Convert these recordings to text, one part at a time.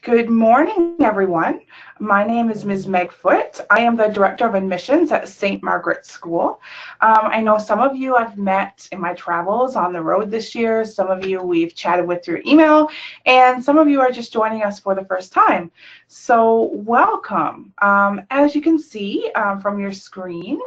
Good morning, everyone. My name is Ms. Meg Foote. I am the Director of Admissions at St. Margaret's School. I know some of you I've met in my travels on the road this year. Some of you we've chatted with through email, and some of you are just joining us for the first time. So welcome. As you can see from your screen,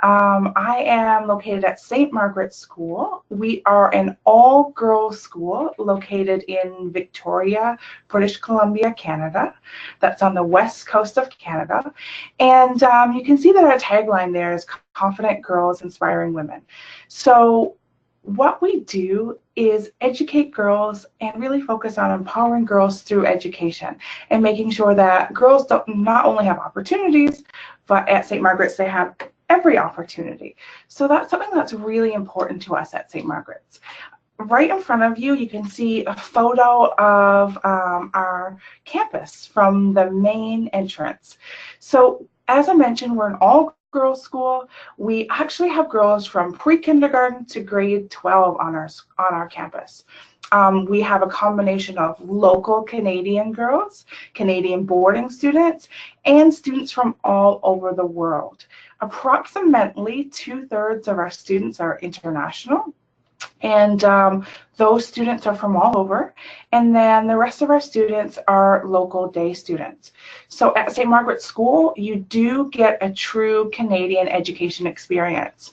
I am located at St. Margaret's School. We are an all-girls school located in Victoria, British Columbia, Canada. That's on the west coast of Canada. And you can see that our tagline there is Confident Girls, Inspiring Women. So what we do is educate girls and really focus on empowering girls through education and making sure that girls don't not only have opportunities, but at St. Margaret's they have every opportunity. So that's something that's really important to us at St. Margaret's. Right in front of you, you can see a photo of our campus from the main entrance. So as I mentioned, we're an all-girls school. We actually have girls from pre-kindergarten to grade 12 on our campus. We have a combination of local Canadian girls, Canadian boarding students, and students from all over the world. Approximately 2/3 of our students are international, and those students are from all over, and then the rest of our students are local day students. So at St. Margaret's School, you do get a true Canadian education experience.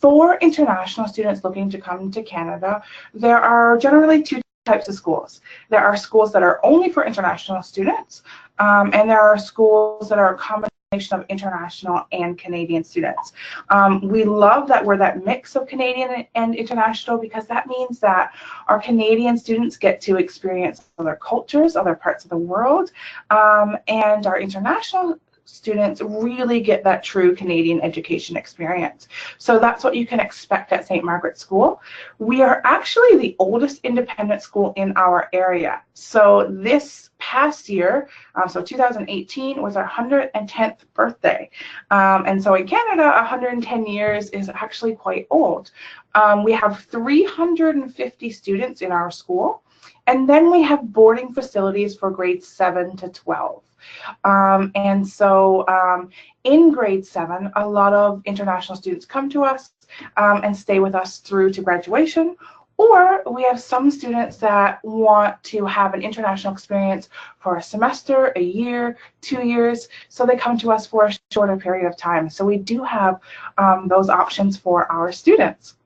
For international students looking to come to Canada, there are generally two types of schools. There are schools that are only for international students, and there are schools that are a combination of international and Canadian students. We love that we're that mix of Canadian and international, because that means that our Canadian students get to experience other cultures, other parts of the world, and our international students really get that true Canadian education experience. So that's what you can expect at St. Margaret's School. We are actually the oldest independent school in our area. So this past year, so 2018 was our 110th birthday. And so in Canada, 110 years is actually quite old. We have 350 students in our school, and then we have boarding facilities for grades 7 to 12. And so in grade 7, a lot of international students come to us and stay with us through to graduation. Or we have some students that want to have an international experience for a semester, a year, 2 years, so they come to us for a shorter period of time. So we do have those options for our students.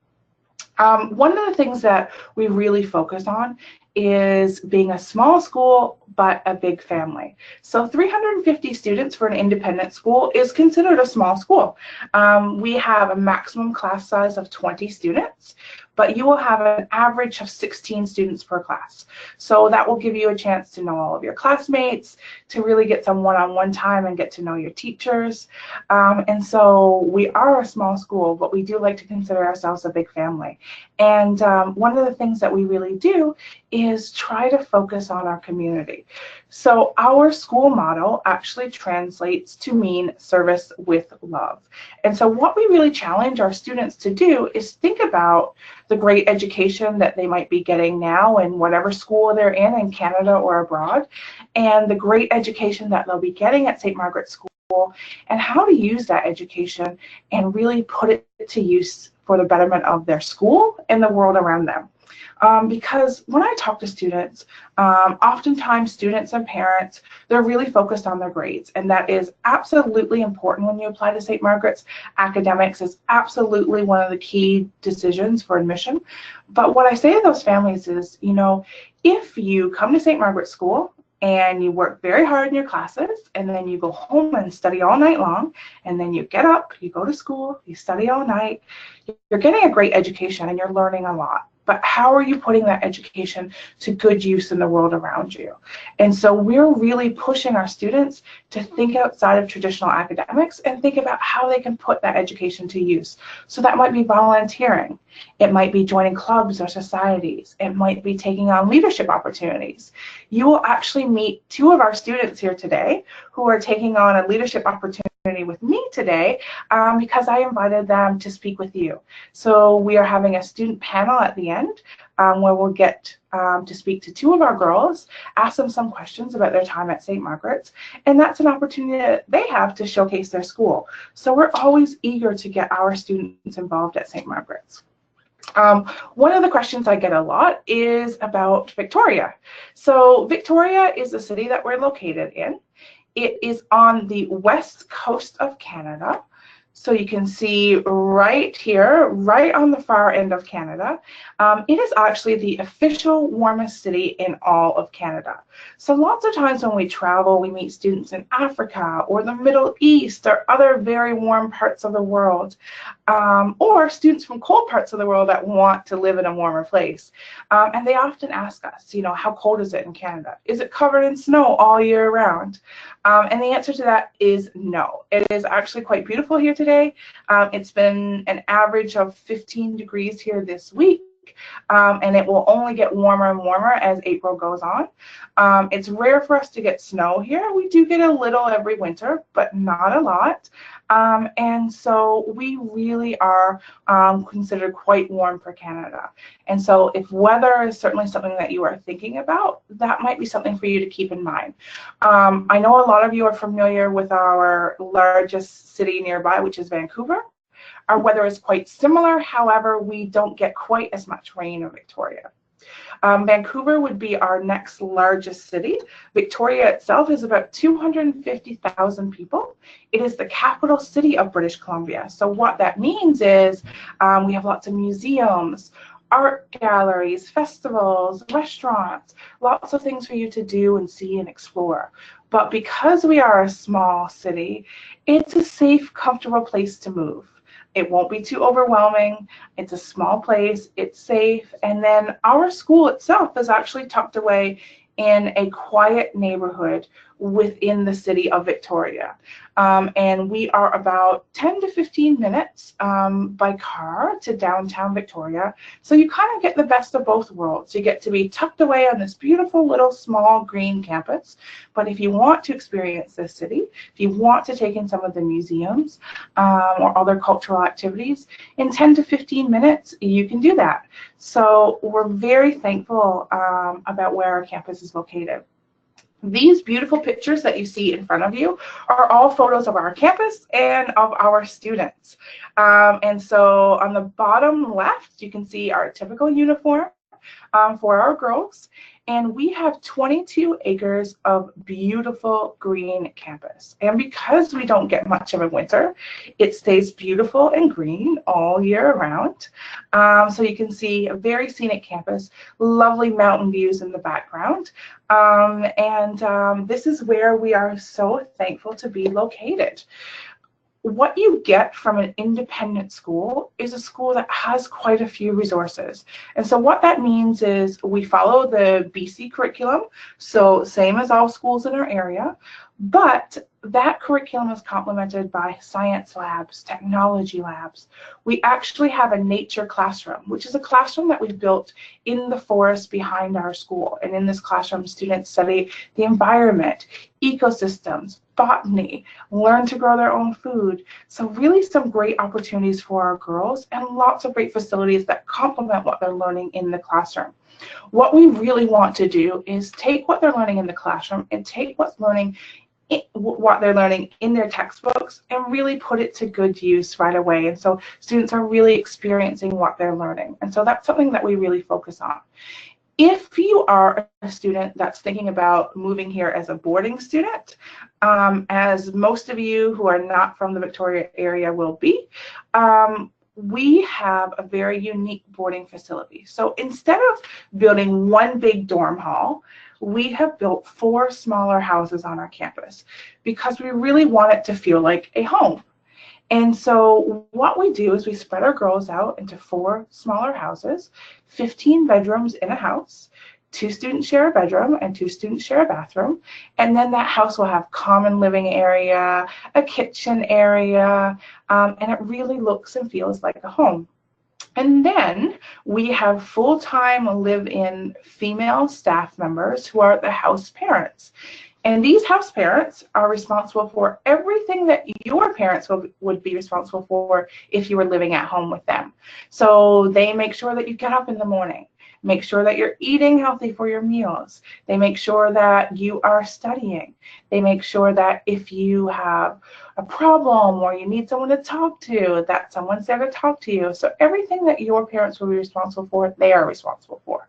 One of the things that we really focus on is being a small school but a big family. So 350 students for an independent school is considered a small school. We have a maximum class size of 20 students, but you will have an average of 16 students per class. So that will give you a chance to know all of your classmates, to really get some one-on-one time and get to know your teachers. And so we are a small school, but we do like to consider ourselves a big family. And one of the things that we really do is try to focus on our community. So our school motto actually translates to mean service with love. And so what we really challenge our students to do is think about the great education that they might be getting now in whatever school they're in Canada or abroad, and the great education that they'll be getting at St. Margaret's School, and how to use that education and really put it to use for the betterment of their school and the world around them. Because when I talk to students, oftentimes students and parents, they're really focused on their grades, and that is absolutely important when you apply to St. Margaret's. Academics is absolutely one of the key decisions for admission. But what I say to those families is, you know, if you come to St. Margaret's School and you work very hard in your classes, and then you go home and study all night long, and then you get up, you go to school, you study all night, you're getting a great education and you're learning a lot. But how are you putting that education to good use in the world around you? And so we're really pushing our students to think outside of traditional academics and think about how they can put that education to use. So that might be volunteering. It might be joining clubs or societies. It might be taking on leadership opportunities. You will actually meet two of our students here today who are taking on a leadership opportunity with me today because I invited them to speak with you. So we are having a student panel at the end where we'll get to speak to two of our girls, ask them some questions about their time at St. Margaret's, and that's an opportunity that they have to showcase their school. So we're always eager to get our students involved at St. Margaret's. One of the questions I get a lot is about Victoria. So Victoria is the city that we're located in. It is on the west coast of Canada. So you can see right here, right on the far end of Canada, it is actually the official warmest city in all of Canada. So lots of times when we travel, we meet students in Africa or the Middle East or other very warm parts of the world, or students from cold parts of the world that want to live in a warmer place. And they often ask us, you know, how cold is it in Canada? Is it covered in snow all year round? And the answer to that is no. It is actually quite beautiful here today. It's been an average of 15 degrees here this week. And it will only get warmer and warmer as April goes on. It's rare for us to get snow here. We do get a little every winter, but not a lot. And so we really are considered quite warm for Canada. And so if weather is certainly something that you are thinking about, that might be something for you to keep in mind. I know a lot of you are familiar with our largest city nearby, which is Vancouver. Our weather is quite similar, however, we don't get quite as much rain in Victoria. Vancouver would be our next largest city. Victoria itself is about 250,000 people. It is the capital city of British Columbia. So what that means is we have lots of museums, art galleries, festivals, restaurants, lots of things for you to do and see and explore. But because we are a small city, it's a safe, comfortable place to move. It won't be too overwhelming. It's a small place, it's safe, and then our school itself is actually tucked away in a quiet neighborhood within the city of Victoria. And we are about 10 to 15 minutes by car to downtown Victoria. So you kind of get the best of both worlds. You get to be tucked away on this beautiful little small green campus. But if you want to experience this city, if you want to take in some of the museums or other cultural activities, in 10 to 15 minutes, you can do that. So we're very thankful about where our campus is located. These beautiful pictures that you see in front of you are all photos of our campus and of our students. And so on the bottom left, you can see our typical uniform for our girls. And we have 22 acres of beautiful green campus. And because we don't get much of a winter, it stays beautiful and green all year round. So you can see a very scenic campus, lovely mountain views in the background. This is where we are so thankful to be located. What you get from an independent school is a school that has quite a few resources. And so what that means is we follow the BC curriculum, so same as all schools in our area, but that curriculum is complemented by science labs, technology labs. We actually have a nature classroom, which is a classroom that we've built in the forest behind our school. And in this classroom, students study the environment, ecosystems, botany, learn to grow their own food. So really some great opportunities for our girls and lots of great facilities that complement what they're learning in the classroom. What we really want to do is take what they're learning in the classroom and take what they're learning in their textbooks and really put it to good use right away. And so students are really experiencing what they're learning. And so that's something that we really focus on. If you are a student that's thinking about moving here as a boarding student, as most of you who are not from the Victoria area will be, we have a very unique boarding facility. So instead of building one big dorm hall, we have built 4 smaller houses on our campus because we really want it to feel like a home. And so what we do is we spread our girls out into 4 smaller houses, 15 bedrooms in a house. 2 students share a bedroom and 2 students share a bathroom. And then that house will have common living area, a kitchen area, and it really looks and feels like a home. And then we have full-time live-in female staff members who are the house parents. And these house parents are responsible for everything that your parents would be responsible for if you were living at home with them. So they make sure that you get up in the morning, make sure that you're eating healthy for your meals. They make sure that you are studying. They make sure that if you have a problem or you need someone to talk to, that someone's there to talk to you. So everything that your parents will be responsible for, they are responsible for.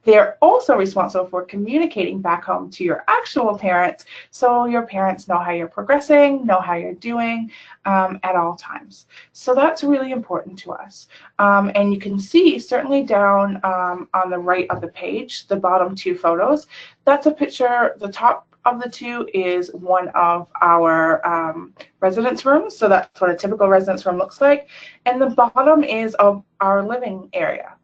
They're also responsible for communicating back home to your actual parents, so your parents know how you're progressing, know how you're doing at all times. So that's really important to us. And you can see certainly down on the right of the page, the bottom two photos, that's a picture. The top of the two is one of our residence rooms. So that's what a typical residence room looks like. And the bottom is of our living area.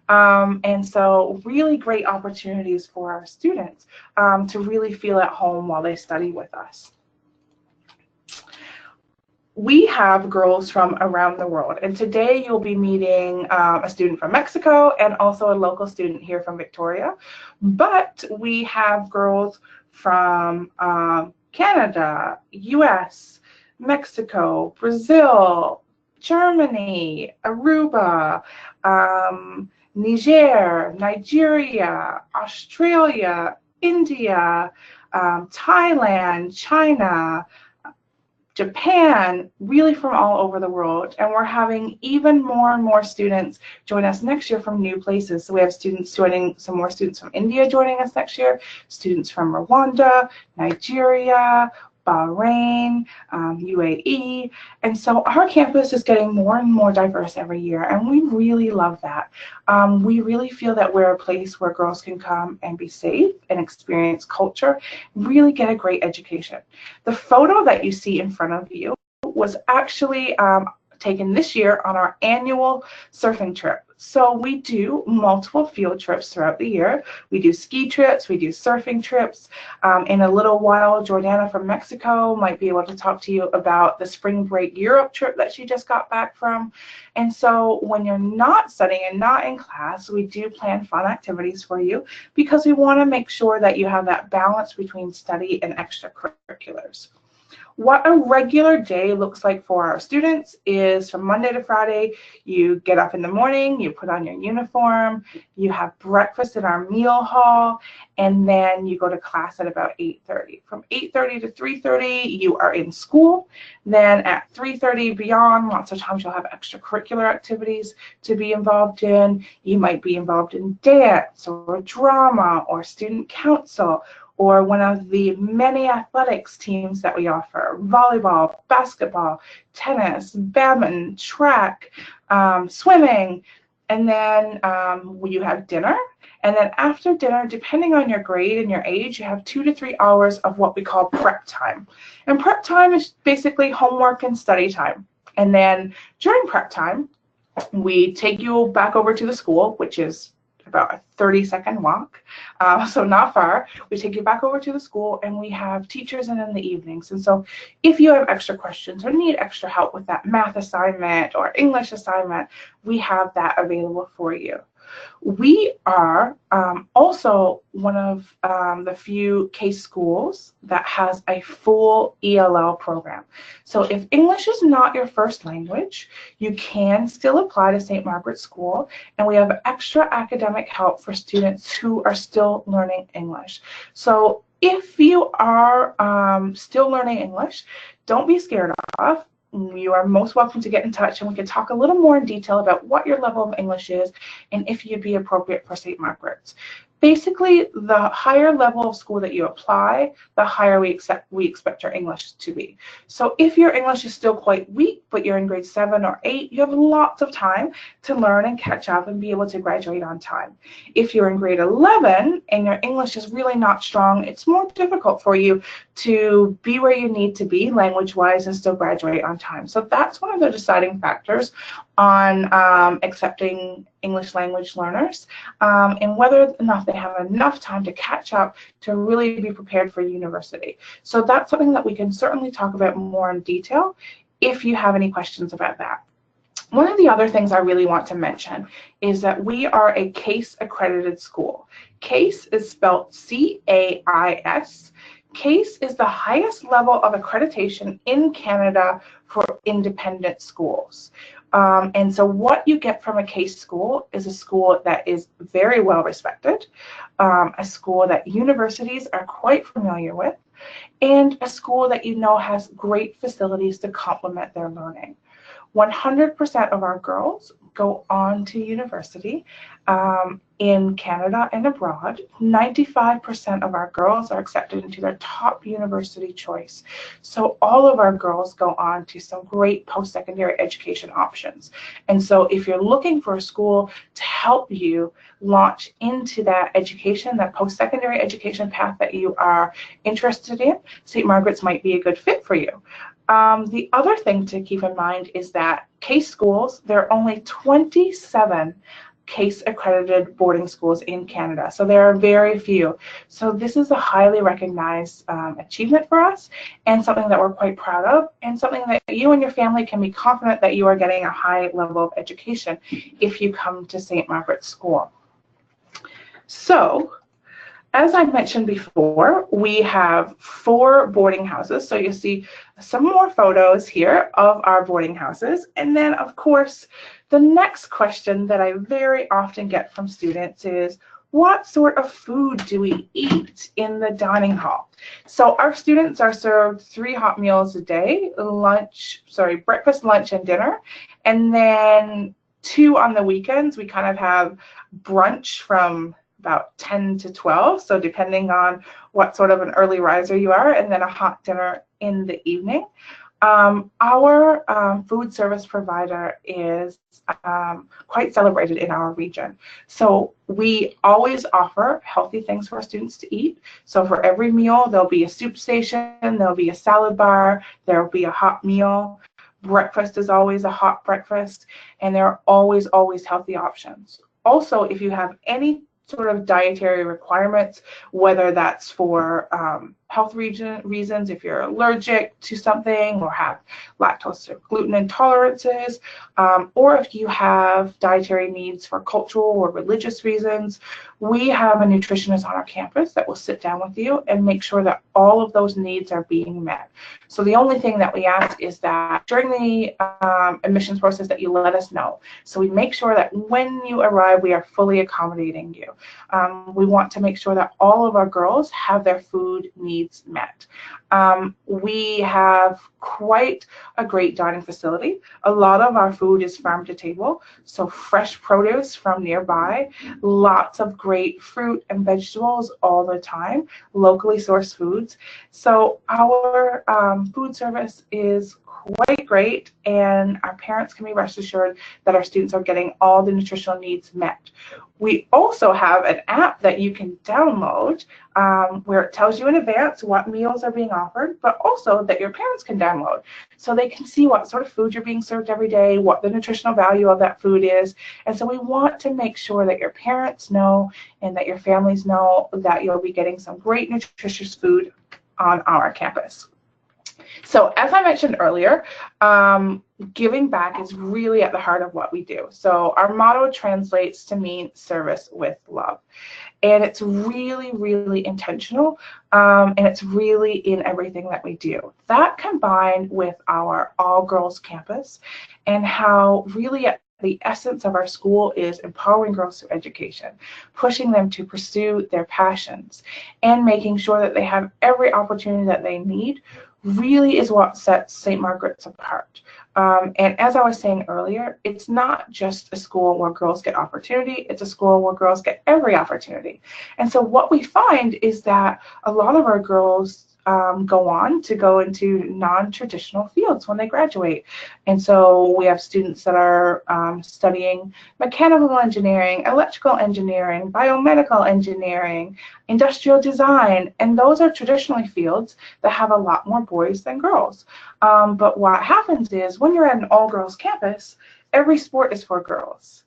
And so really great opportunities for our students to really feel at home while they study with us. We have girls from around the world, and today you'll be meeting a student from Mexico and also a local student here from Victoria. But we have girls from Canada, US, Mexico, Brazil, Germany, Aruba, Niger, Nigeria, Australia, India, Thailand, China, Japan, really from all over the world. And we're having even more and more students join us next year from new places. So we have students joining, some more students from India joining us next year, students from Rwanda, Nigeria, Bahrain, UAE. And so our campus is getting more and more diverse every year, and we really love that. We really feel that we're a place where girls can come and be safe and experience culture, really get a great education. The photo that you see in front of you was actually taken this year on our annual surfing trip. So we do multiple field trips throughout the year. We do ski trips, we do surfing trips. In a little while, Jordana from Mexico might be able to talk to you about the spring break Europe trip that she just got back from. And so when you're not studying and not in class, we do plan fun activities for you because we want to make sure that you have that balance between study and extracurriculars. What a regular day looks like for our students is from Monday to Friday, you get up in the morning, you put on your uniform, you have breakfast in our meal hall, and then you go to class at about 8:30. From 8:30 to 3:30, you are in school. Then at 3:30 beyond, lots of times you'll have extracurricular activities to be involved in. You might be involved in dance or drama or student council, or one of the many athletics teams that we offer: volleyball, basketball, tennis, badminton, track, swimming. And then you have dinner. And then after dinner, depending on your grade and your age, you have 2 to 3 hours of what we call prep time. And prep time is basically homework and study time. And then during prep time, we take you back over to the school, which is about a 30-second walk, so not far. We take you back over to the school, and we have teachers in the evenings. And so if you have extra questions or need extra help with that math assignment or English assignment, we have that available for you. We are also one of the few case schools that has a full ELL program. So if English is not your first language, you can still apply to St. Margaret's School, and we have extra academic help for students who are still learning English. So if you are still learning English, don't be scared off. You are most welcome to get in touch, and we can talk a little more in detail about what your level of English is and if you'd be appropriate for St. Margaret's. Basically, the higher level of school that you apply, the higher we expect your English to be. So if your English is still quite weak, but you're in grade 7 or 8, you have lots of time to learn and catch up and be able to graduate on time. If you're in grade 11 and your English is really not strong, it's more difficult for you to be where you need to be language-wise and still graduate on time. So that's one of the deciding factors on accepting English language learners, and whether or not they have enough time to catch up to really be prepared for university. So that's something that we can certainly talk about more in detail if you have any questions about that. One of the other things I really want to mention is that we are a CASE accredited school. CASE is spelled C-A-I-S. CASE is the highest level of accreditation in Canada for independent schools. And so what you get from a CASE school is a school that is very well respected, a school that universities are quite familiar with, and a school that you know has great facilities to complement their learning. 100% of our girls go on to university in Canada and abroad. 95% of our girls are accepted into their top university choice. So all of our girls go on to some great post-secondary education options. And so if you're looking for a school to help you launch into that education, that post-secondary education path that you are interested in, St. Margaret's might be a good fit for you. The other thing to keep in mind is that CASE schools, there are only 27 CASE accredited boarding schools in Canada, so there are very few. So this is a highly recognized achievement for us, and something that we're quite proud of, and something that you and your family can be confident that you are getting a high level of education if you come to St. Margaret's School. So, as I mentioned before, we have 4 boarding houses. So you'll see some more photos here of our boarding houses. And then, of course, the next question that I very often get from students is, what sort of food do we eat in the dining hall? So our students are served 3 hot meals a day, breakfast, lunch, and dinner. And then 2 on the weekends. We kind of have brunch from about 10 to 12, so depending on what sort of an early riser you are, and then a hot dinner in the evening. Our food service provider is quite celebrated in our region. So we always offer healthy things for our students to eat. So for every meal, there'll be a soup station, there'll be a salad bar, there'll be a hot meal. Breakfast is always a hot breakfast, and there are always healthy options. Also, if you have any sort of dietary requirements, whether that's for health reasons, if you're allergic to something or have lactose or gluten intolerances, or if you have dietary needs for cultural or religious reasons, we have a nutritionist on our campus that will sit down with you and make sure that all of those needs are being met. So the only thing that we ask is that during the admissions process that you let us know. So we make sure that when you arrive, we are fully accommodating you. We want to make sure that all of our girls have their food needs met. We have quite a great dining facility. A lot of our food is farm to table, so fresh produce from nearby, lots of great fruit and vegetables all the time, locally sourced foods. So our food service is quite great, and our parents can be rest assured that our students are getting all the nutritional needs met. We also have an app that you can download where it tells you in advance what meals are being offered, but also that your parents can download so they can see what sort of food you're being served every day, what the nutritional value of that food is. And so we want to make sure that your parents know and that your families know that you'll be getting some great nutritious food on our campus. So as I mentioned earlier, giving back is really at the heart of what we do. So our motto translates to mean service with love. And it's really intentional, and it's really in everything that we do. That combined with our all-girls campus and how really at the essence of our school is empowering girls through education, pushing them to pursue their passions, and making sure that they have every opportunity that they need really is what sets St. Margaret's apart. And as I was saying earlier, it's not just a school where girls get opportunity, it's a school where girls get every opportunity. And so what we find is that a lot of our girls go on to go into non-traditional fields when they graduate. And so we have students that are studying mechanical engineering, electrical engineering, biomedical engineering, industrial design, and those are traditionally fields that have a lot more boys than girls. But what happens is when you're at an all-girls campus, every sport is for girls.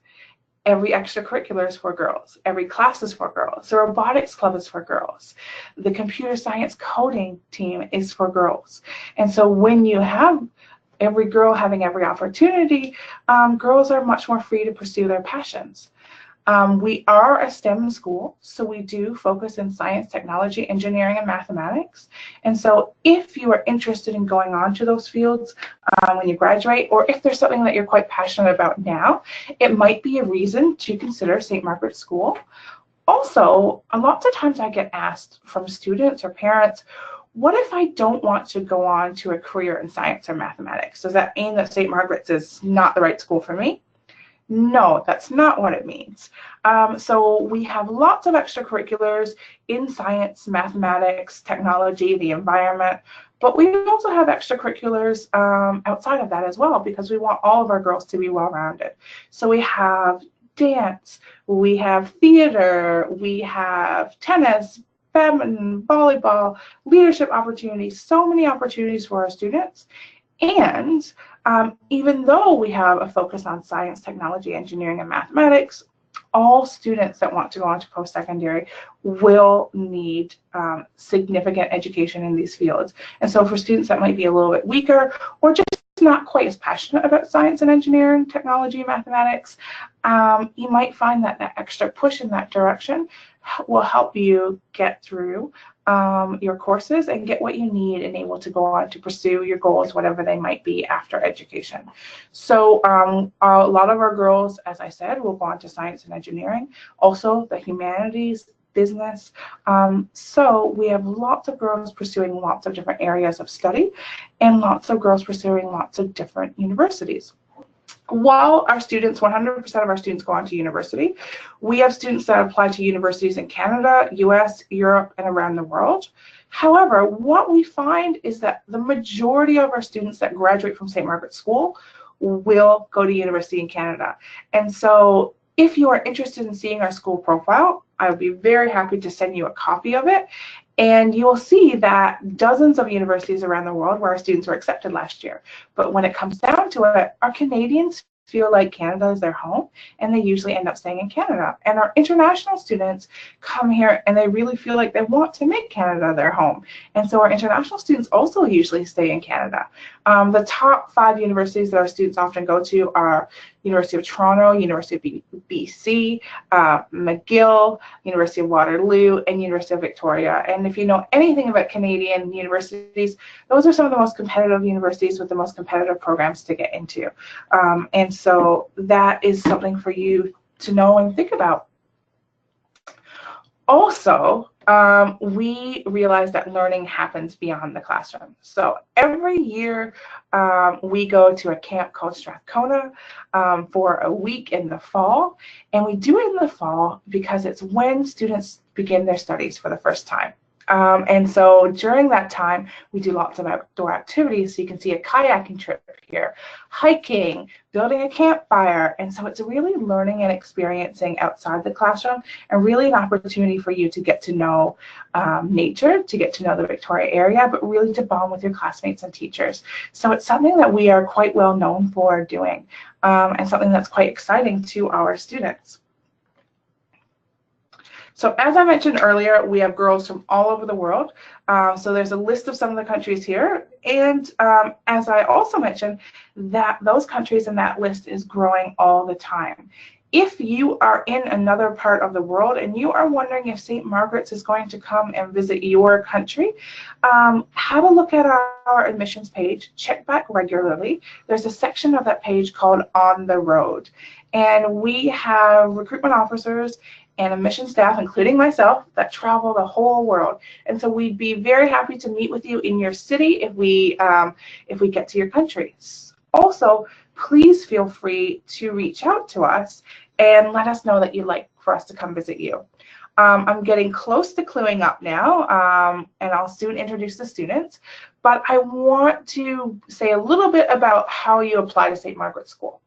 Every extracurricular is for girls. Every class is for girls. The robotics club is for girls. The computer science coding team is for girls. And so when you have every girl having every opportunity, girls are much more free to pursue their passions. We are a STEM school, so we do focus in science, technology, engineering, and mathematics. And so if you are interested in going on to those fields when you graduate, or if there's something that you're quite passionate about now, it might be a reason to consider St. Margaret's School. Also, lots of times I get asked from students or parents, what if I don't want to go on to a career in science or mathematics? Does that mean that St. Margaret's is not the right school for me? No, that's not what it means. So we have lots of extracurriculars in science, mathematics, technology, the environment, but we also have extracurriculars outside of that as well, because we want all of our girls to be well-rounded. So we have dance, we have theater, we have tennis, badminton, volleyball, leadership opportunities, so many opportunities for our students. And even though we have a focus on science, technology, engineering, and mathematics, all students that want to go on to post-secondary will need significant education in these fields. And so for students that might be a little bit weaker or just not quite as passionate about science and engineering, technology, mathematics, you might find that that extra push in that direction will help you get through your courses and get what you need and able to go on to pursue your goals, whatever they might be after education. So a lot of our girls, as I said, will go on to science and engineering, also the humanities, business. So we have lots of girls pursuing lots of different areas of study and lots of girls pursuing lots of different universities. While our students, 100% of our students go on to university, we have students that apply to universities in Canada, US, Europe, and around the world. However, what we find is that the majority of our students that graduate from St. Margaret's School will go to university in Canada. And so if you are interested in seeing our school profile, I would be very happy to send you a copy of it. And you will see that dozens of universities around the world where our students were accepted last year. But when it comes down to it, our Canadians feel like Canada is their home, and they usually end up staying in Canada. And our international students come here and they really feel like they want to make Canada their home. And so our international students also usually stay in Canada. The top 5 universities that our students often go to are University of Toronto, University of BC, McGill, University of Waterloo, and University of Victoria. And if you know anything about Canadian universities, those are some of the most competitive universities with the most competitive programs to get into. And so that is something for you to know and think about. Also, we realize that learning happens beyond the classroom. So every year we go to a camp called Strathcona for a week in the fall. And we do it in the fall because it's when students begin their studies for the first time. And so during that time, we do lots of outdoor activities. So you can see a kayaking trip here, hiking, building a campfire. And so it's really learning and experiencing outside the classroom, and really an opportunity for you to get to know nature, to get to know the Victoria area, but really to bond with your classmates and teachers. So it's something that we are quite well known for doing, and something that's quite exciting to our students. So as I mentioned earlier, we have girls from all over the world. So there's a list of some of the countries here. And as I also mentioned, that those countries in that list is growing all the time. If you are in another part of the world and you are wondering if St. Margaret's is going to come and visit your country, have a look at our admissions page, check back regularly. There's a section of that page called On the Road. And we have recruitment officers and admission staff, including myself, that travel the whole world. And so we'd be very happy to meet with you in your city if we get to your country. Also, please feel free to reach out to us and let us know that you'd like for us to come visit you. I'm getting close to cluing up now, and I'll soon introduce the students, but I want to say a little bit about how you apply to St. Margaret's School.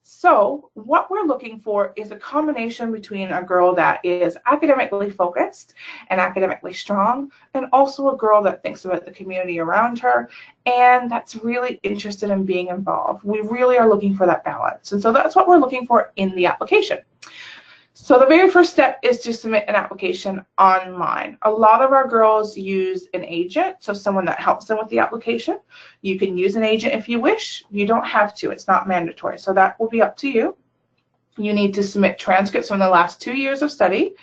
So what we're looking for is a combination between a girl that is academically focused and academically strong, and also a girl that thinks about the community around her and that's really interested in being involved. We really are looking for that balance. And so that's what we're looking for in the application. So the very first step is to submit an application online. A lot of our girls use an agent, so someone that helps them with the application. You can use an agent if you wish. You don't have to. It's not mandatory. So that will be up to you. You need to submit transcripts from the last 2 years of study.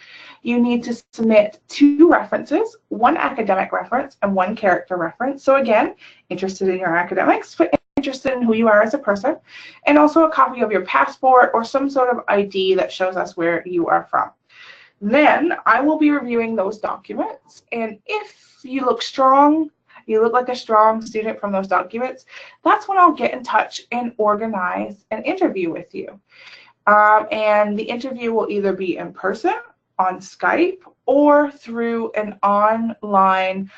You need to submit 2 references, 1 academic reference and 1 character reference. So again, interested in your academics, but interested in who you are as a person, and also a copy of your passport or some sort of ID that shows us where you are from. Then I will be reviewing those documents, and if you look strong, you look like a strong student from those documents, that's when I'll get in touch and organize an interview with you. And the interview will either be in person, on Skype, or through an online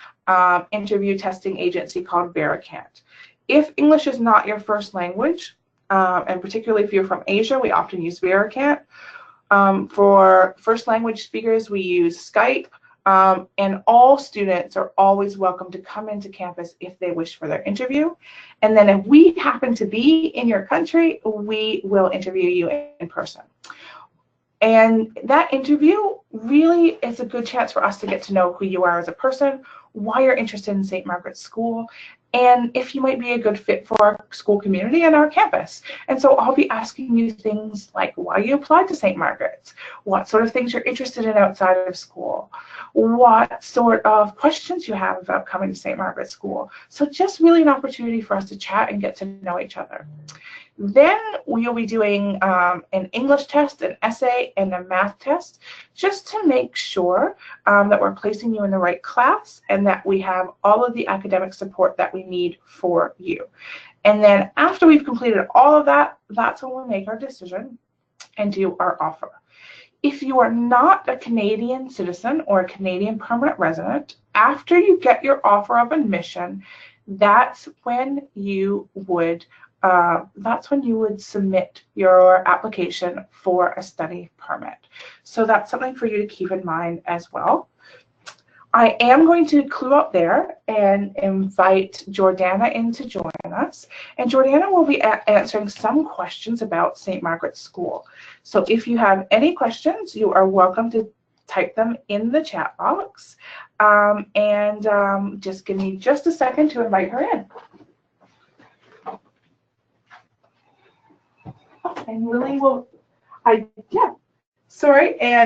interview testing agency called Veracant. If English is not your first language, and particularly if you're from Asia, we often use Veracant. For first language speakers, we use Skype, and all students are always welcome to come into campus if they wish for their interview. And then if we happen to be in your country, we will interview you in person. And that interview really is a good chance for us to get to know who you are as a person, why you're interested in St. Margaret's School, and if you might be a good fit for our school community and our campus. And so I'll be asking you things like why you applied to St. Margaret's, what sort of things you're interested in outside of school, what sort of questions you have about coming to St. Margaret's School. So just really an opportunity for us to chat and get to know each other. Then we'll be doing an English test, an essay, and a math test, just to make sure that we're placing you in the right class and that we have all of the academic support that we need for you. And then after we've completed all of that, that's when we make our decision and do our offer. If you are not a Canadian citizen or a Canadian permanent resident, after you get your offer of admission, that's when you would submit your application for a study permit. So that's something for you to keep in mind as well. I am going to clue out there and invite Jordana in to join us. And Jordana will be answering some questions about St. Margaret's School. So if you have any questions, you are welcome to type them in the chat box. Just give me just a second to invite her in. And Lily will, and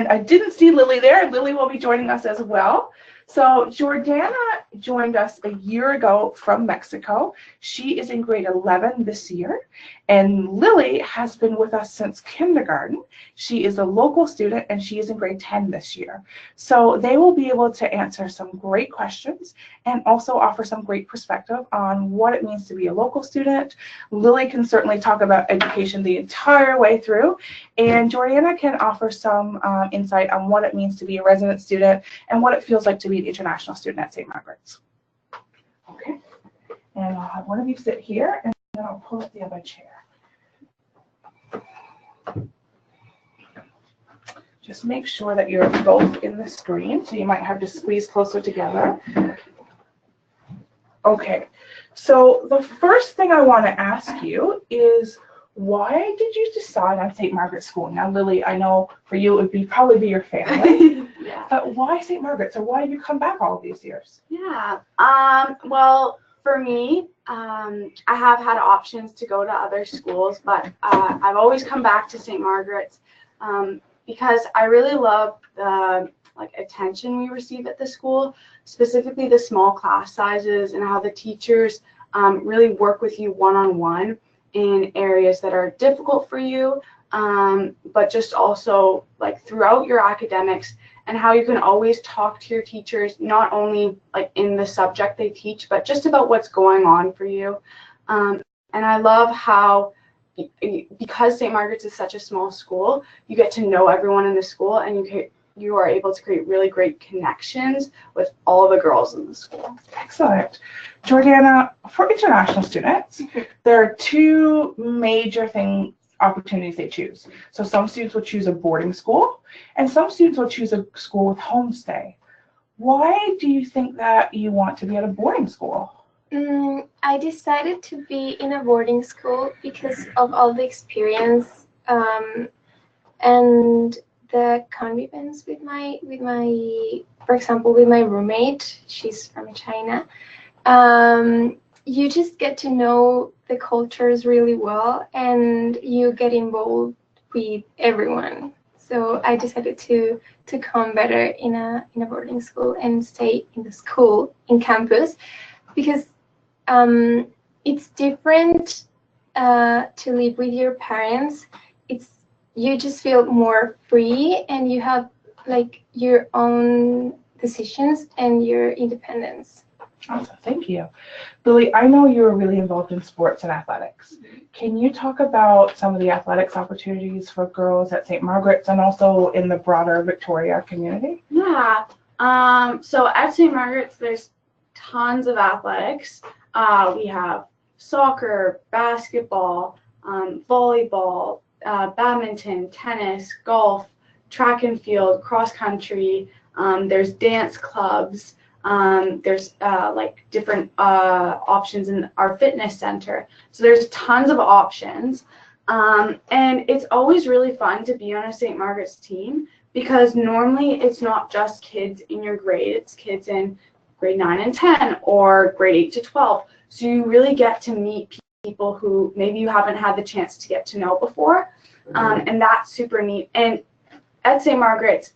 I didn't see Lily there. Lily will be joining us as well. So Jordana joined us a year ago from Mexico. She is in grade 11 this year. And Lily has been with us since kindergarten. She is a local student and she is in grade 10 this year. So they will be able to answer some great questions and also offer some great perspective on what it means to be a local student. Lily can certainly talk about education the entire way through, and Jordana can offer some insight on what it means to be a resident student and what it feels like to be an international student at St. Margaret's. Okay, and I'll have one of you sit here and then I'll pull up the other chair. Just make sure that you're both in the screen, so you might have to squeeze closer together. Okay, so the first thing I want to ask you is, why did you decide on St. Margaret's School? Now, Lily, I know for you it would probably be your family, yeah. But why St. Margaret's, or why have you come back all of these years? Yeah, well, for me, I have had options to go to other schools, but I've always come back to St. Margaret's because I really love the attention we receive at the school, specifically the small class sizes and how the teachers really work with you one-on-one in areas that are difficult for you, but just also throughout your academics, and how you can always talk to your teachers, not only in the subject they teach, but just about what's going on for you. And I love how, because St. Margaret's is such a small school, you get to know everyone in the school, and you are able to create really great connections with all the girls in the school. Excellent. Jordana, for international students, there are 2 major opportunities they choose. So some students will choose a boarding school, and some students will choose a school with homestay. Why do you think that you want to be at a boarding school? I decided to be in a boarding school because of all the experience and the convivence with my for example, with my roommate. She's from China. You just get to know the cultures really well, and you get involved with everyone. So I decided to come better in a boarding school and stay in the school in campus, because it's different to live with your parents. You just feel more free, and you have like your own decisions and your independence. Awesome, thank you. Lily, I know you're really involved in sports and athletics. Can you talk about some of the athletics opportunities for girls at St. Margaret's and also in the broader Victoria community? Yeah. So at St. Margaret's, there's tons of athletics. We have soccer, basketball, volleyball, badminton, tennis, golf, track and field, cross country. There's dance clubs. There's like different options in our fitness center. So there's tons of options. And it's always really fun to be on a St. Margaret's team, because normally it's not just kids in your grade, it's kids in grade 9 and 10 or grade 8 to 12. So you really get to meet people who maybe you haven't had the chance to get to know before. And that's super neat. And at St. Margaret's,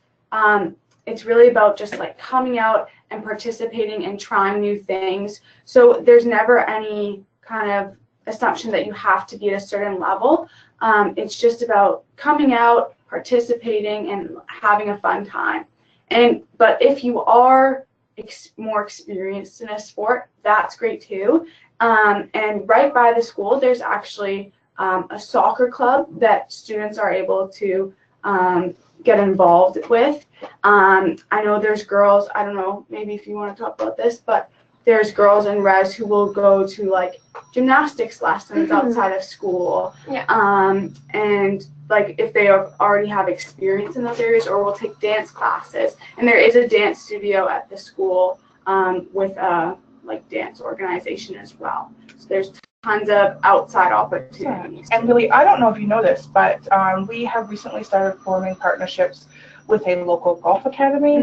it's really about just like coming out and participating and trying new things. So there's never any kind of assumption that you have to be at a certain level. It's just about coming out, participating, and having a fun time. But if you are more experienced in a sport, that's great too. And right by the school, there's actually a soccer club that students are able to get involved with. I know there's girls, I don't know, maybe if you want to talk about this, but there's girls in res who will go to like gymnastics lessons outside of school. Yeah. And like if they already have experience in those areas, or will take dance classes. And there is a dance studio at the school with a like dance organization as well. So there's tons of outside opportunities. And Lily, I don't know if you know this, but we have recently started forming partnerships with a local golf academy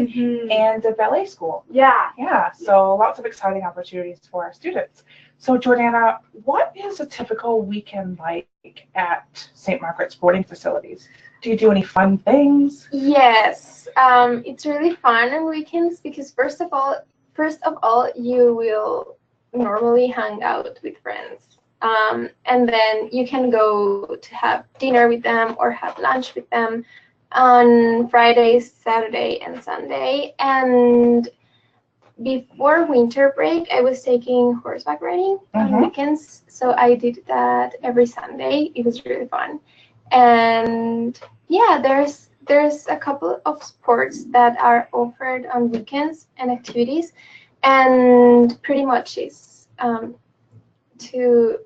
and a ballet school. Yeah. Yeah, so lots of exciting opportunities for our students. So Jordana, what is a typical weekend like at St. Margaret's boarding facilities? Do you do any fun things? Yes, it's really fun on weekends, because first of all, you will normally hang out with friends, and then you can go to have dinner with them or have lunch with them on Friday, Saturday, and Sunday. And before winter break, I was taking horseback riding on weekends, so I did that every Sunday. It was really fun. And yeah, there's a couple of sports that are offered on weekends and activities, and pretty much is to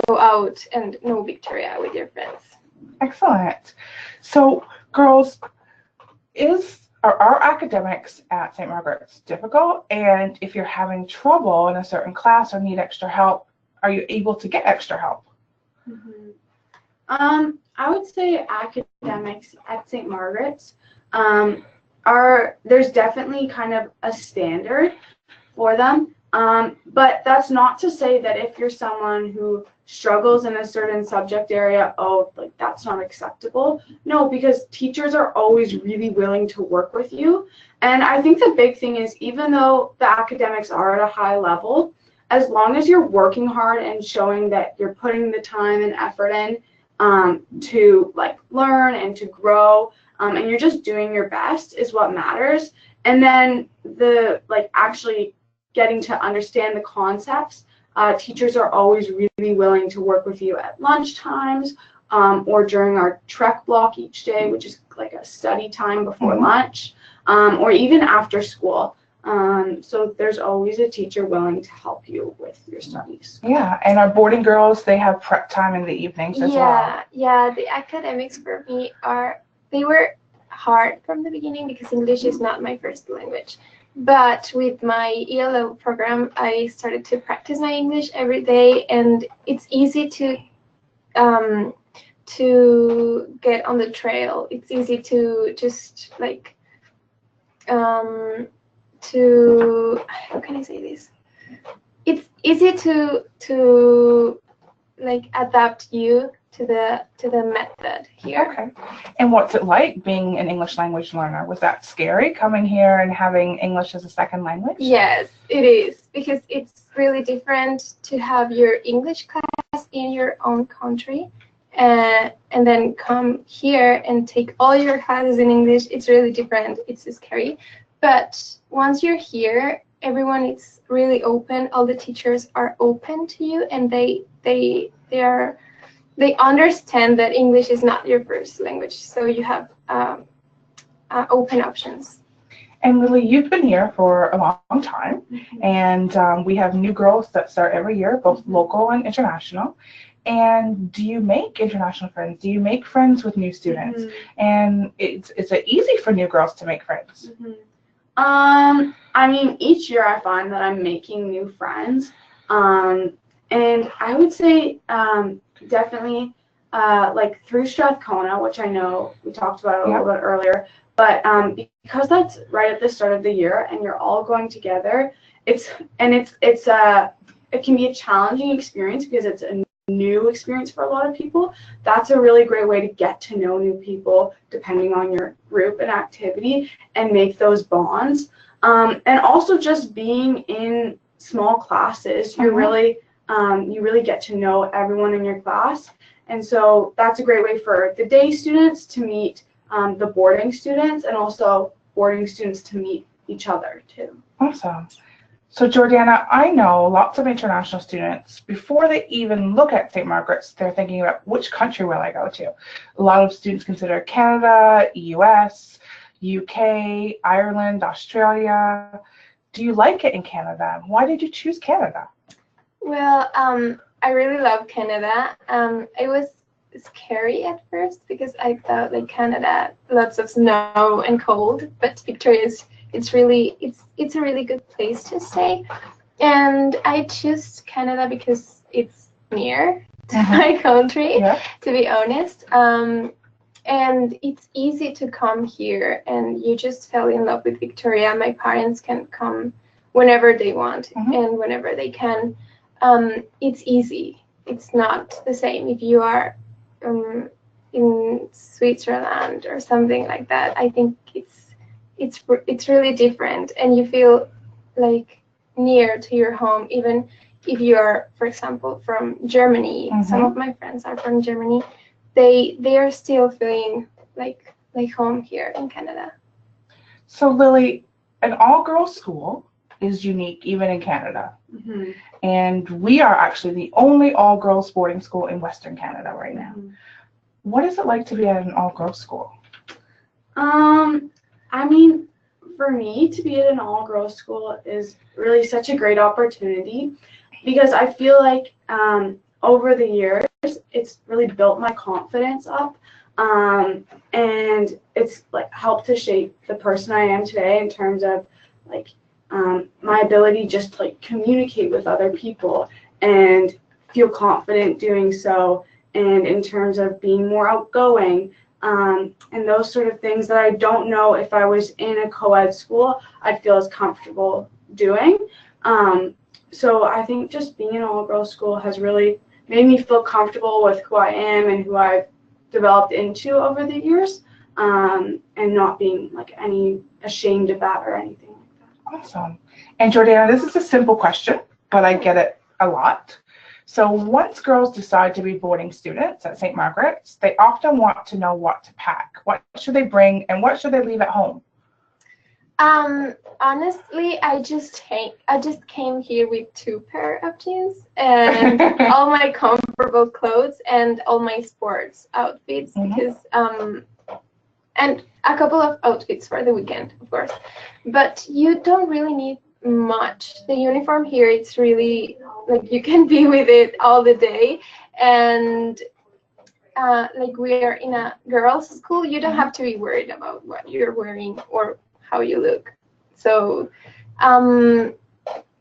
go out and know Victoria with your friends. Excellent. So girls, are our academics at St. Margaret's difficult? And if you're having trouble in a certain class or need extra help, are you able to get extra help? I would say academics at St. Margaret's there's definitely kind of a standard for them. But that's not to say that if you're someone who struggles in a certain subject area, like that's not acceptable. No, because teachers are always really willing to work with you. And I think the big thing is, even though the academics are at a high level, as long as you're working hard and showing that you're putting the time and effort in to like learn and to grow, and you're just doing your best, is what matters. And then the like actually getting to understand the concepts, teachers are always really willing to work with you at lunch times, or during our trek block each day, which is like a study time before lunch, or even after school. So there's always a teacher willing to help you with your studies. Yeah, and our boarding girls, they have prep time in the evenings as well. Yeah, the academics for me they were hard from the beginning, because English is not my first language. But with my ELO program, I started to practice my English every day, and it's easy to get on the trail. It's easy to just like how can I say this? It's easy to like adapt you the method here. Okay. And what's it like being an English language learner? Was that scary coming here and having English as a second language? Yes, it is, because it's really different to have your English class in your own country and then come here and take all your classes in English. It's really different. It's scary. But once you're here, everyone is really open. All the teachers are open to you, and they understand that English is not your first language. So you have open options. And Lily, you've been here for a long time, and we have new girls that start every year, both local and international. And do you make international friends? Do you make friends with new students? And is it easy for new girls to make friends? I mean, each year I find that I'm making new friends, and I would say definitely like through Strathcona, which I know we talked about a little bit earlier, but because that's right at the start of the year and you're all going together, it can be a challenging experience because it's a new experience for a lot of people. That's a really great way to get to know new people depending on your group and activity and make those bonds. And also just being in small classes, you really get to know everyone in your class. And so that's a great way for the day students to meet the boarding students, and also boarding students to meet each other too. Awesome. So Jordana, I know lots of international students, before they even look at St. Margaret's, they're thinking about which country will I go to. A lot of students consider Canada, US, UK, Ireland, Australia. Do you like it in Canada? Why did you choose Canada? Well, I really love Canada. It was scary at first because I thought like Canada, lots of snow and cold, but Victoria it's a really good place to stay. And I chose Canada because it's near to my country, to be honest. And it's easy to come here, and you just fell in love with Victoria. My parents can come whenever they want and whenever they can. It's easy. It's not the same if you are in Switzerland or something like that. I think it's really different, and you feel like near to your home, even if you are, for example, from Germany. Some of my friends are from Germany. They are still feeling like home here in Canada. So Lily, an all-girls school is unique even in Canada. And we are actually the only all-girls boarding school in Western Canada right now. What is it like to be at an all-girls school? I mean, for me to be at an all-girls school is really such a great opportunity, because I feel like over the years it's really built my confidence up, and it's like helped to shape the person I am today in terms of like my ability just to like communicate with other people and feel confident doing so, and in terms of being more outgoing, and those sort of things that I don't know if I was in a co-ed school I'd feel as comfortable doing. So I think just being in an all-girls school has really made me feel comfortable with who I am and who I've developed into over the years, and not being like any ashamed of that or anything like that. Awesome. And Jordana, this is a simple question, but I get it a lot. So once girls decide to be boarding students at St. Margaret's, they often want to know what to pack. What should they bring and what should they leave at home? Honestly, I just came here with 2 pair of jeans and all my comfortable clothes and all my sports outfits, because and a couple of outfits for the weekend, of course. But you don't really need much. The uniform here, it's really like you can be with it all the day, and like we are in a girls' school, you don't have to be worried about what you're wearing or how you look. So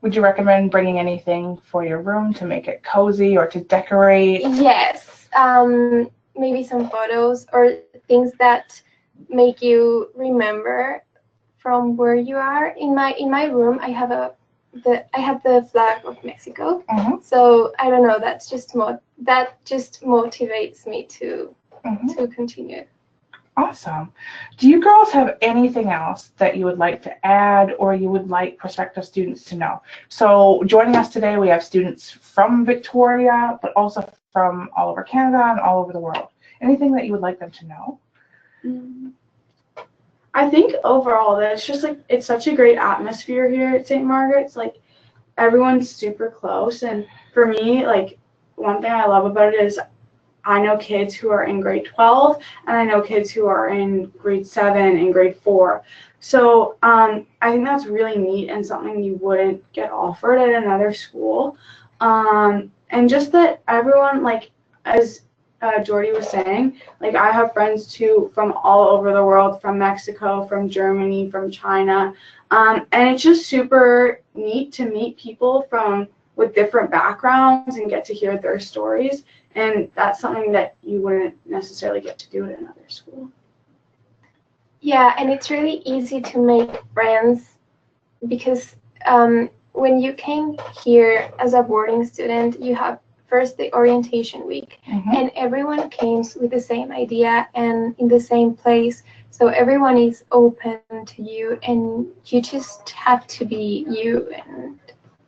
would you recommend bringing anything for your room to make it cozy or to decorate? Yes, maybe some photos or things that make you remember from where you are. In my room, I have a I have the flag of Mexico. Mhm. So I don't know. That just motivates me to continue. Awesome. Do you girls have anything else that you would like to add or you would like prospective students to know? So joining us today, we have students from Victoria, but also from all over Canada and all over the world. Anything that you would like them to know? I think overall that it's just like, it's such a great atmosphere here at St. Margaret's. Like, everyone's super close, and for me, like, one thing I love about it is I know kids who are in grade 12, and I know kids who are in grade 7 and grade 4. So I think that's really neat and something you wouldn't get offered at another school. And just that everyone, like, as Jordy was saying, like, I have friends too from all over the world, from Mexico, from Germany, from China. And it's just super neat to meet people with different backgrounds and get to hear their stories. And that's something that you wouldn't necessarily get to do at another school. Yeah, and it's really easy to make friends because when you came here as a boarding student, you have first the orientation week, and everyone came with the same idea and in the same place. So everyone is open to you, and you just have to be you. And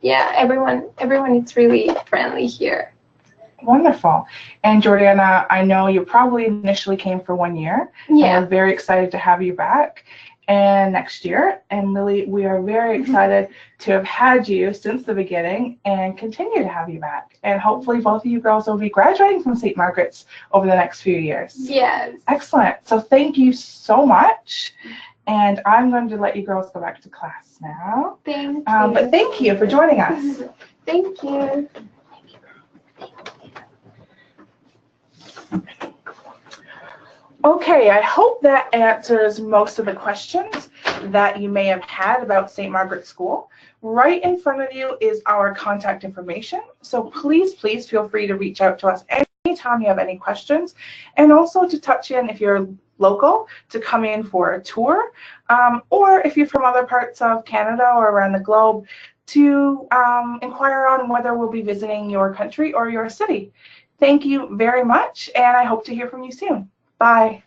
yeah, everyone is really friendly here. Wonderful. And Jordana, I know you probably initially came for 1 year. Yeah. And we're very excited to have you back and next year. And Lily, we are very excited to have had you since the beginning and continue to have you back. And hopefully both of you girls will be graduating from St. Margaret's over the next few years. Yes. Excellent. So thank you so much. And I'm going to let you girls go back to class now. Thank you. But thank you for joining us. Thank you. Okay, I hope that answers most of the questions that you may have had about St. Margaret's School. Right in front of you is our contact information, so please feel free to reach out to us anytime you have any questions, and also to touch in if you're local to come in for a tour, or if you're from other parts of Canada or around the globe to inquire on whether we'll be visiting your country or your city. Thank you very much, and I hope to hear from you soon. Bye.